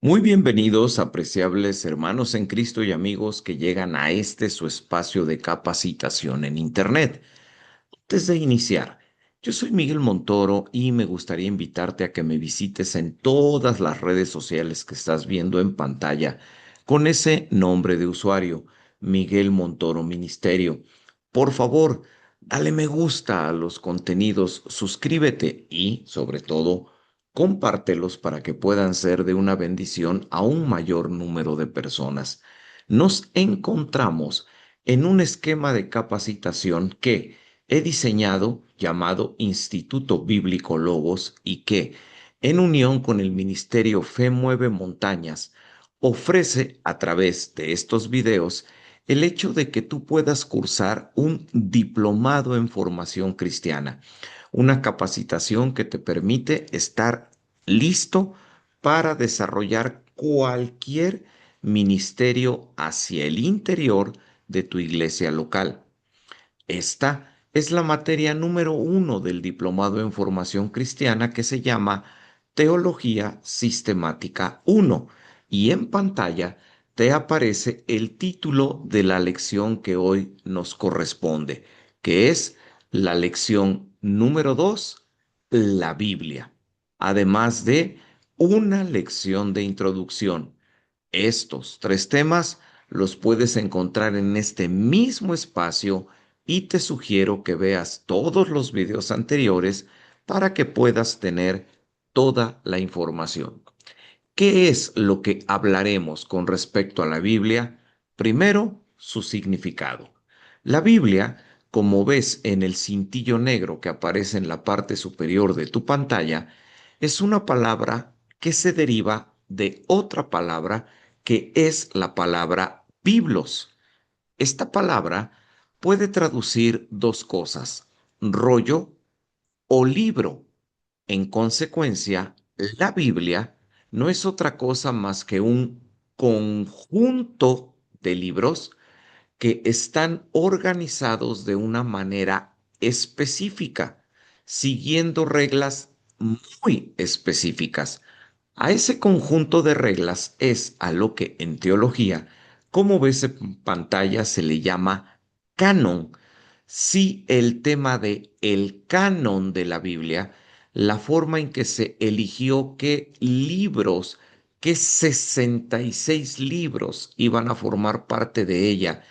Muy bienvenidos, apreciables hermanos en Cristo y amigos que llegan a este su espacio de capacitación en Internet. Antes de iniciar, yo soy Miguel Montoro y me gustaría invitarte a que me visites en todas las redes sociales que estás viendo en pantalla con ese nombre de usuario, Miguel Montoro Ministerio. Por favor, dale me gusta a los contenidos, suscríbete y, sobre todo, compártelos para que puedan ser de una bendición a un mayor número de personas. Nos encontramos en un esquema de capacitación que he diseñado llamado Instituto Bíblico Logos y que, en unión con el Ministerio Fe Mueve Montañas, ofrece a través de estos videos el hecho de que tú puedas cursar un diplomado en formación cristiana, una capacitación que te permite estar listo para desarrollar cualquier ministerio hacia el interior de tu iglesia local. Esta es la materia número uno del Diplomado en Formación Cristiana que se llama Teología Sistemática 1 y en pantalla te aparece el título de la lección que hoy nos corresponde, que es la lección número 2, la Biblia, además de una lección de introducción. Estos tres temas los puedes encontrar en este mismo espacio y te sugiero que veas todos los videos anteriores para que puedas tener toda la información. ¿Qué es lo que hablaremos con respecto a la Biblia? Primero, su significado. La Biblia, como ves en el cintillo negro que aparece en la parte superior de tu pantalla, es una palabra que se deriva de otra palabra que es la palabra biblos. Esta palabra puede traducir dos cosas, rollo o libro. En consecuencia, la Biblia no es otra cosa más que un conjunto de libros que están organizados de una manera específica, siguiendo reglas muy específicas. A ese conjunto de reglas es a lo que en teología, como ves en pantalla, se le llama canon. Si el tema de el canon de la Biblia, la forma en que se eligió qué libros, qué 66 libros iban a formar parte de ella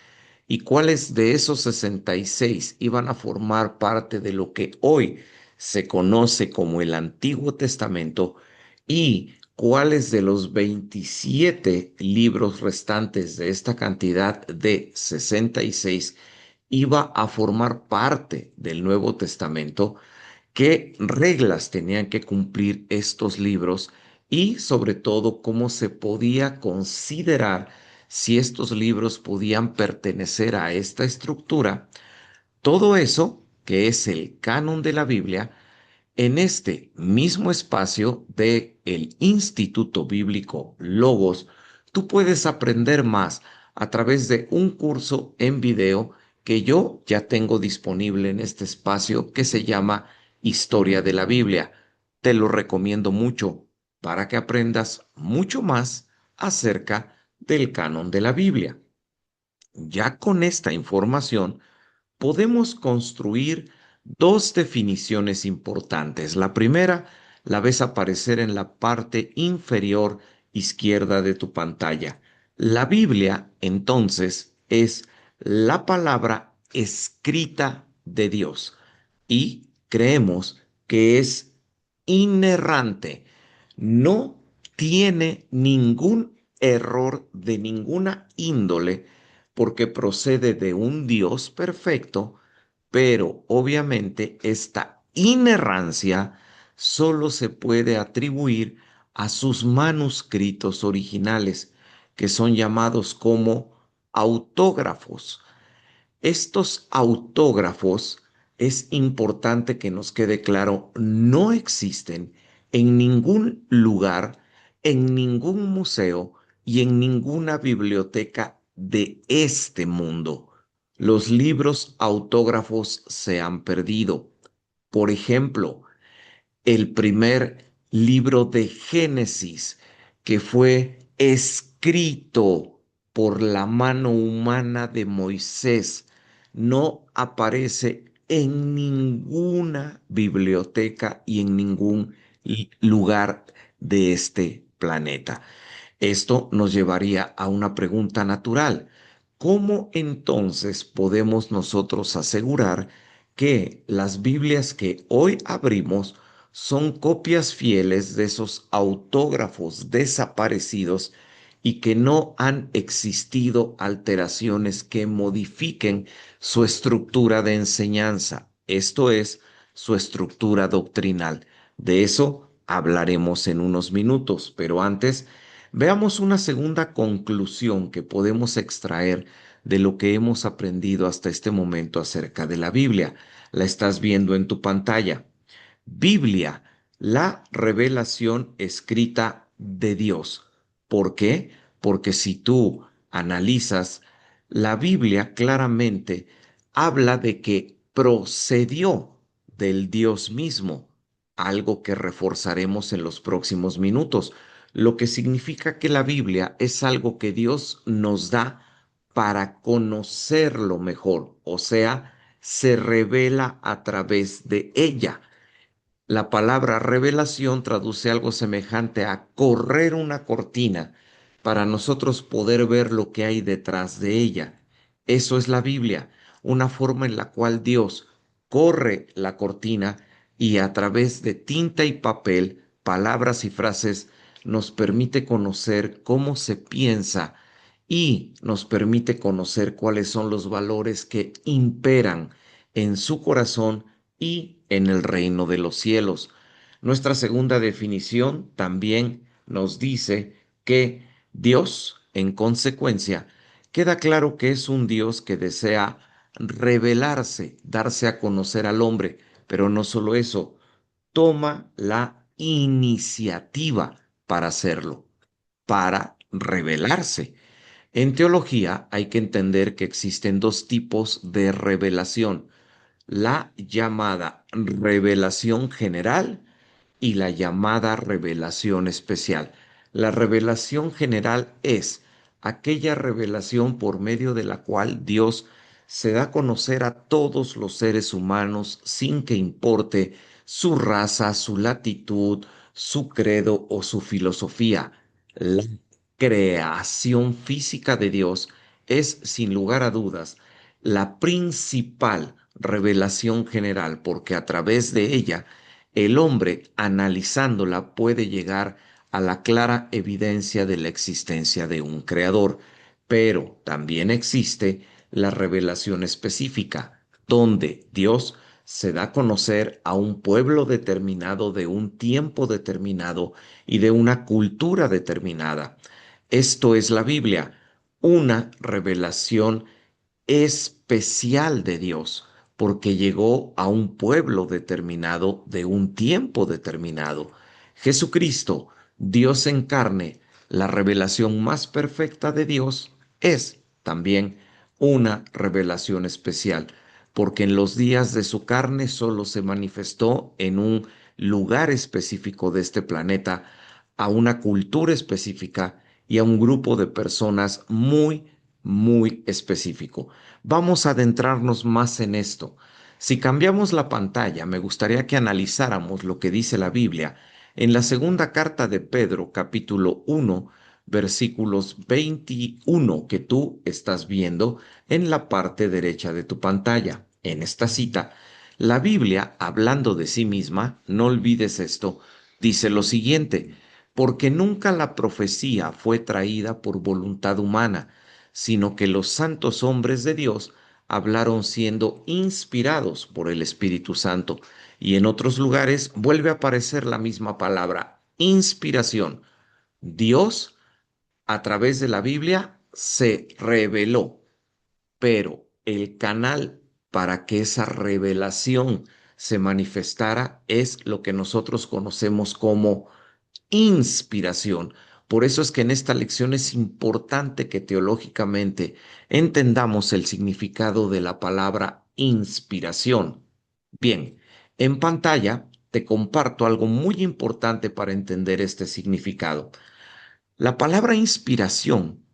y cuáles de esos 66 iban a formar parte de lo que hoy se conoce como el Antiguo Testamento y cuáles de los 27 libros restantes de esta cantidad de 66 iba a formar parte del Nuevo Testamento, qué reglas tenían que cumplir estos libros y sobre todo cómo se podía considerar si estos libros podían pertenecer a esta estructura. Todo eso, que es el canon de la Biblia, en este mismo espacio de el Instituto Bíblico Logos, tú puedes aprender más a través de un curso en video que yo ya tengo disponible en este espacio que se llama Historia de la Biblia. Te lo recomiendo mucho para que aprendas mucho más acerca del canon de la Biblia. Ya con esta información, podemos construir dos definiciones importantes. La primera la ves aparecer en la parte inferior izquierda de tu pantalla. La Biblia, entonces, es la palabra escrita de Dios y creemos que es inerrante. No tiene ningún error de ninguna índole porque procede de un Dios perfecto, pero obviamente esta inerrancia solo se puede atribuir a sus manuscritos originales, que son llamados como autógrafos. Estos autógrafos, es importante que nos quede claro, no existen en ningún lugar, en ningún museo y en ninguna biblioteca de este mundo. Los libros autógrafos se han perdido. Por ejemplo, el primer libro de Génesis. que fue escrito por la mano humana de Moisés, no aparece en ninguna biblioteca y en ningún lugar de este planeta. Esto nos llevaría a una pregunta natural. ¿Cómo entonces podemos nosotros asegurar que las Biblias que hoy abrimos son copias fieles de esos autógrafos desaparecidos y que no han existido alteraciones que modifiquen su estructura de enseñanza, esto es, su estructura doctrinal? De eso hablaremos en unos minutos, pero antes veamos una segunda conclusión que podemos extraer de lo que hemos aprendido hasta este momento acerca de la Biblia. La estás viendo en tu pantalla. Biblia, la revelación escrita de Dios. ¿Por qué? Porque si tú analizas, la Biblia claramente habla de que procedió del Dios mismo, algo que reforzaremos en los próximos minutos, lo que significa que la Biblia es algo que Dios nos da para conocerlo mejor, o sea, se revela a través de ella. La palabra revelación traduce algo semejante a correr una cortina para nosotros poder ver lo que hay detrás de ella. Eso es la Biblia, una forma en la cual Dios corre la cortina y a través de tinta y papel, palabras y frases, nos permite conocer cómo se piensa y nos permite conocer cuáles son los valores que imperan en su corazón y en el reino de los cielos. Nuestra segunda definición también nos dice que Dios, en consecuencia, queda claro que es un Dios que desea revelarse, darse a conocer al hombre, pero no solo eso, toma la iniciativa para hacerlo, para revelarse. En teología hay que entender que existen dos tipos de revelación: la llamada revelación general y la llamada revelación especial. La revelación general es aquella revelación por medio de la cual Dios se da a conocer a todos los seres humanos sin que importe su raza, su latitud, su credo o su filosofía. La creación física de Dios es, sin lugar a dudas, la principal revelación general, porque a través de ella el hombre, analizándola, puede llegar a la clara evidencia de la existencia de un creador. Pero también existe la revelación específica, donde Dios se da a conocer a un pueblo determinado, de un tiempo determinado y de una cultura determinada. Esto es la Biblia, una revelación especial de Dios, porque llegó a un pueblo determinado de un tiempo determinado. Jesucristo, Dios en carne, la revelación más perfecta de Dios, es también una revelación especial, porque en los días de su carne solo se manifestó en un lugar específico de este planeta, a una cultura específica y a un grupo de personas muy específico. Vamos a adentrarnos más en esto. Si cambiamos la pantalla, me gustaría que analizáramos lo que dice la Biblia en la segunda carta de Pedro, capítulo 1, versículos 21, que tú estás viendo en la parte derecha de tu pantalla. En esta cita, la Biblia, hablando de sí misma, no olvides esto, dice lo siguiente: porque nunca la profecía fue traída por voluntad humana, sino que los santos hombres de Dios hablaron siendo inspirados por el Espíritu Santo. Y en otros lugares vuelve a aparecer la misma palabra, inspiración. Dios, a través de la Biblia, se reveló, pero el canal para que esa revelación se manifestara es lo que nosotros conocemos como inspiración. Por eso es que en esta lección es importante que teológicamente entendamos el significado de la palabra inspiración. Bien, en pantalla te comparto algo muy importante para entender este significado. La palabra inspiración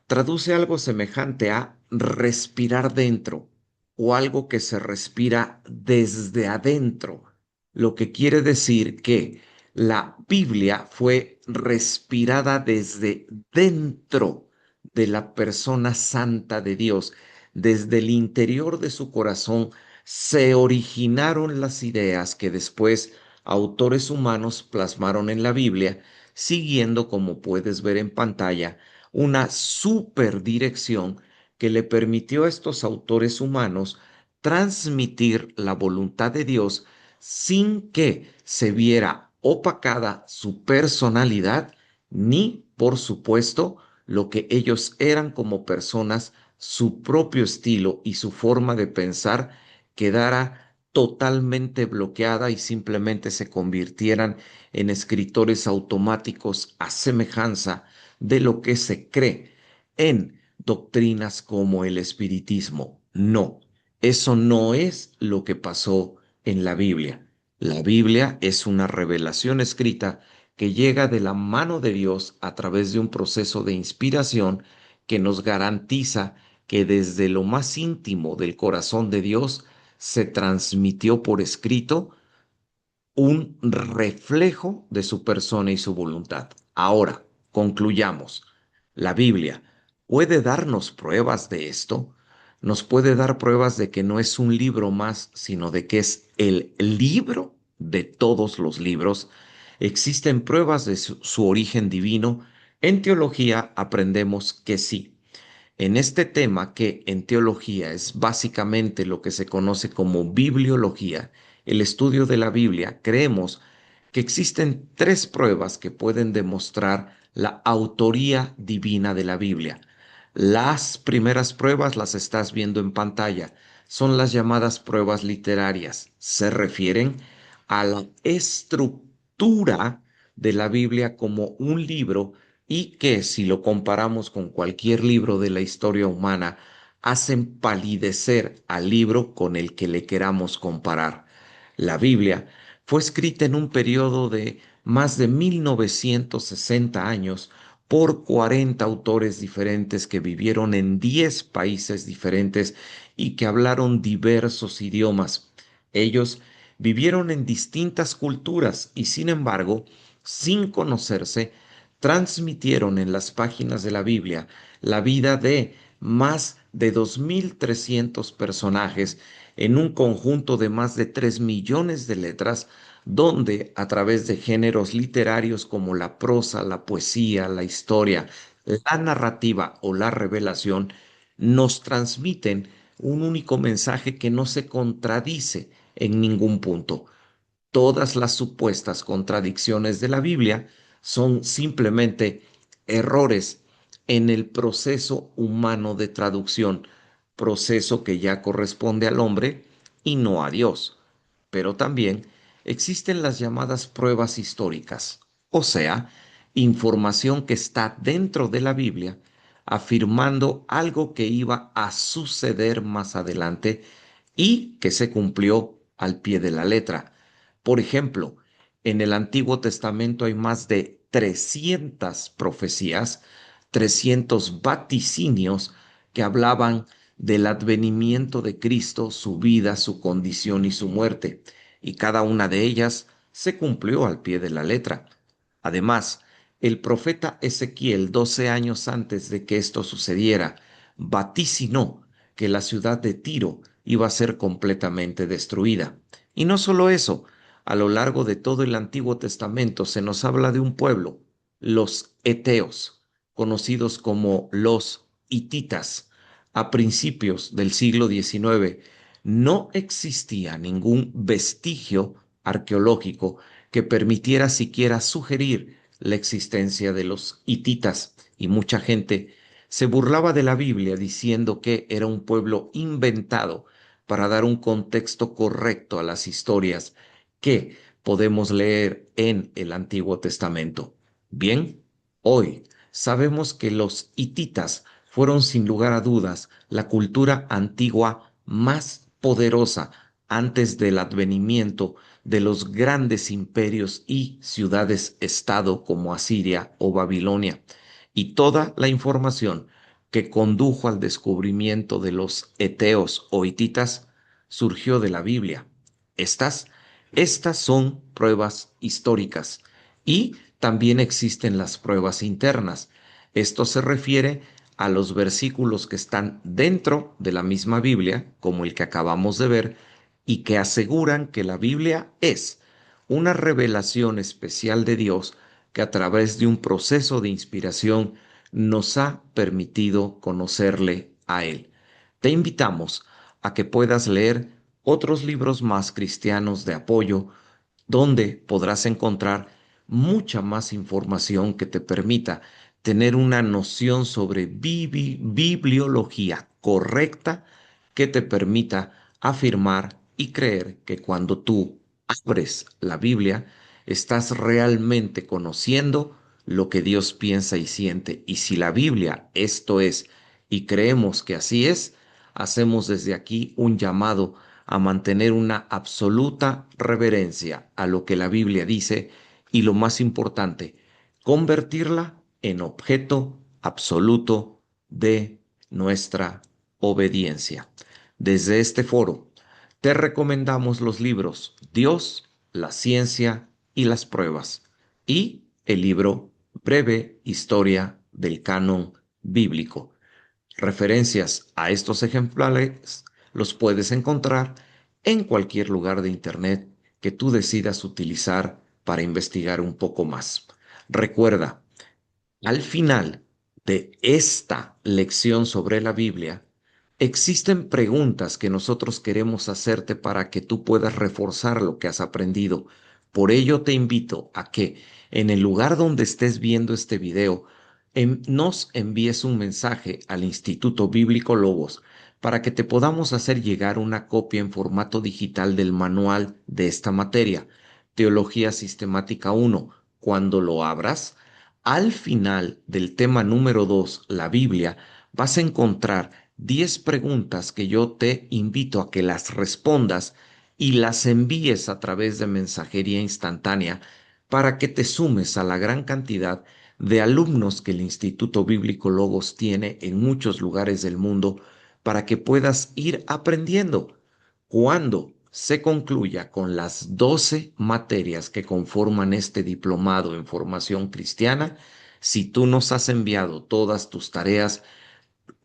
traduce algo semejante a respirar dentro o algo que se respira desde adentro, lo que quiere decir que la Biblia fue respirada desde dentro de la persona santa de Dios, desde el interior de su corazón se originaron las ideas que después autores humanos plasmaron en la Biblia, siguiendo, como puedes ver en pantalla, una superdirección que le permitió a estos autores humanos transmitir la voluntad de Dios sin que se viera opacada su personalidad ni, por supuesto, lo que ellos eran como personas, su propio estilo y su forma de pensar quedara totalmente bloqueada y simplemente se convirtieran en escritores automáticos a semejanza de lo que se cree en doctrinas como el espiritismo. No, eso no es lo que pasó en la Biblia. La Biblia es una revelación escrita que llega de la mano de Dios a través de un proceso de inspiración que nos garantiza que desde lo más íntimo del corazón de Dios se transmitió por escrito un reflejo de su persona y su voluntad. Ahora, concluyamos. La Biblia puede darnos pruebas de esto. Nos puede dar pruebas de que no es un libro más, sino de que es el libro de todos los libros. Existen pruebas de su origen divino. En teología aprendemos que sí. En este tema, que en teología es básicamente lo que se conoce como bibliología, el estudio de la Biblia, creemos que existen tres pruebas que pueden demostrar la autoría divina de la Biblia. Las primeras pruebas las estás viendo en pantalla. Son las llamadas pruebas literarias. Se refieren a la estructura de la Biblia como un libro y que, si lo comparamos con cualquier libro de la historia humana, hacen palidecer al libro con el que le queramos comparar. La Biblia fue escrita en un periodo de más de 1960 años por 40 autores diferentes que vivieron en 10 países diferentes y que hablaron diversos idiomas. Ellos vivieron en distintas culturas y, sin embargo, sin conocerse, transmitieron en las páginas de la Biblia la vida de más de 2.300 personajes en un conjunto de más de 3 millones de letras, donde a través de géneros literarios como la prosa, la poesía, la historia, la narrativa o la revelación, nos transmiten un único mensaje que no se contradice en ningún punto. Todas las supuestas contradicciones de la Biblia son simplemente errores en el proceso humano de traducción, proceso que ya corresponde al hombre y no a Dios. Pero también existen las llamadas pruebas históricas, o sea, información que está dentro de la Biblia afirmando algo que iba a suceder más adelante y que se cumplió al pie de la letra. Por ejemplo, en el Antiguo Testamento hay más de 300 profecías, 300 vaticinios que hablaban del advenimiento de Cristo, su vida, su condición y su muerte, y cada una de ellas se cumplió al pie de la letra. Además, el profeta Ezequiel, 12 años antes de que esto sucediera, vaticinó que la ciudad de Tiro iba a ser completamente destruida. Y no solo eso, a lo largo de todo el Antiguo Testamento se nos habla de un pueblo, los Eteos, conocidos como los Hititas. A principios del siglo XIX no existía ningún vestigio arqueológico que permitiera siquiera sugerir la existencia de los hititas, y mucha gente se burlaba de la Biblia diciendo que era un pueblo inventado para dar un contexto correcto a las historias que podemos leer en el Antiguo Testamento. Bien, hoy sabemos que los hititas fueron sin lugar a dudas la cultura antigua más poderosa antes del advenimiento de los grandes imperios y ciudades-estado como Asiria o Babilonia, y toda la información que condujo al descubrimiento de los eteos o hititas surgió de la Biblia. Estas, estas son pruebas históricas y también existen las pruebas internas. Esto se refiere a los versículos que están dentro de la misma Biblia, como el que acabamos de ver, y que aseguran que la Biblia es una revelación especial de Dios que a través de un proceso de inspiración nos ha permitido conocerle a Él. Te invitamos a que puedas leer otros libros más cristianos de apoyo donde podrás encontrar mucha más información que te permita tener una noción sobre bibliología correcta que te permita afirmar y creer que cuando tú abres la Biblia, estás realmente conociendo lo que Dios piensa y siente. Y si la Biblia esto es, y creemos que así es, hacemos desde aquí un llamado a mantener una absoluta reverencia a lo que la Biblia dice y lo más importante, convertirla en objeto absoluto de nuestra obediencia. Desde este foro, te recomendamos los libros Dios, la ciencia y las pruebas y el libro Breve Historia del Canon Bíblico. Referencias a estos ejemplares los puedes encontrar en cualquier lugar de Internet que tú decidas utilizar para investigar un poco más. Recuerda, al final de esta lección sobre la Biblia, existen preguntas que nosotros queremos hacerte para que tú puedas reforzar lo que has aprendido. Por ello te invito a que en el lugar donde estés viendo este video, nos envíes un mensaje al Instituto Bíblico Logos para que te podamos hacer llegar una copia en formato digital del manual de esta materia, Teología Sistemática 1. Cuando lo abras, al final del tema número 2, la Biblia, vas a encontrar 10 preguntas que yo te invito a que las respondas y las envíes a través de mensajería instantánea para que te sumes a la gran cantidad de alumnos que el Instituto Bíblico Logos tiene en muchos lugares del mundo para que puedas ir aprendiendo. Cuando se concluya con las 12 materias que conforman este diplomado en formación cristiana, si tú nos has enviado todas tus tareas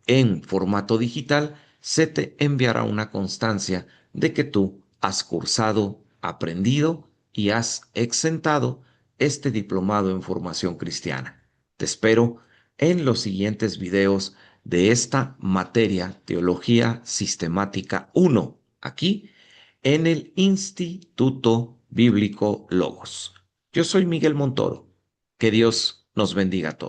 en formato digital, se te enviará una constancia de que tú has cursado, aprendido y has exentado este diplomado en formación cristiana. Te espero en los siguientes videos de esta materia Teología Sistemática 1, aquí en el Instituto Bíblico Logos. Yo soy Miguel Montoro. Que Dios nos bendiga a todos.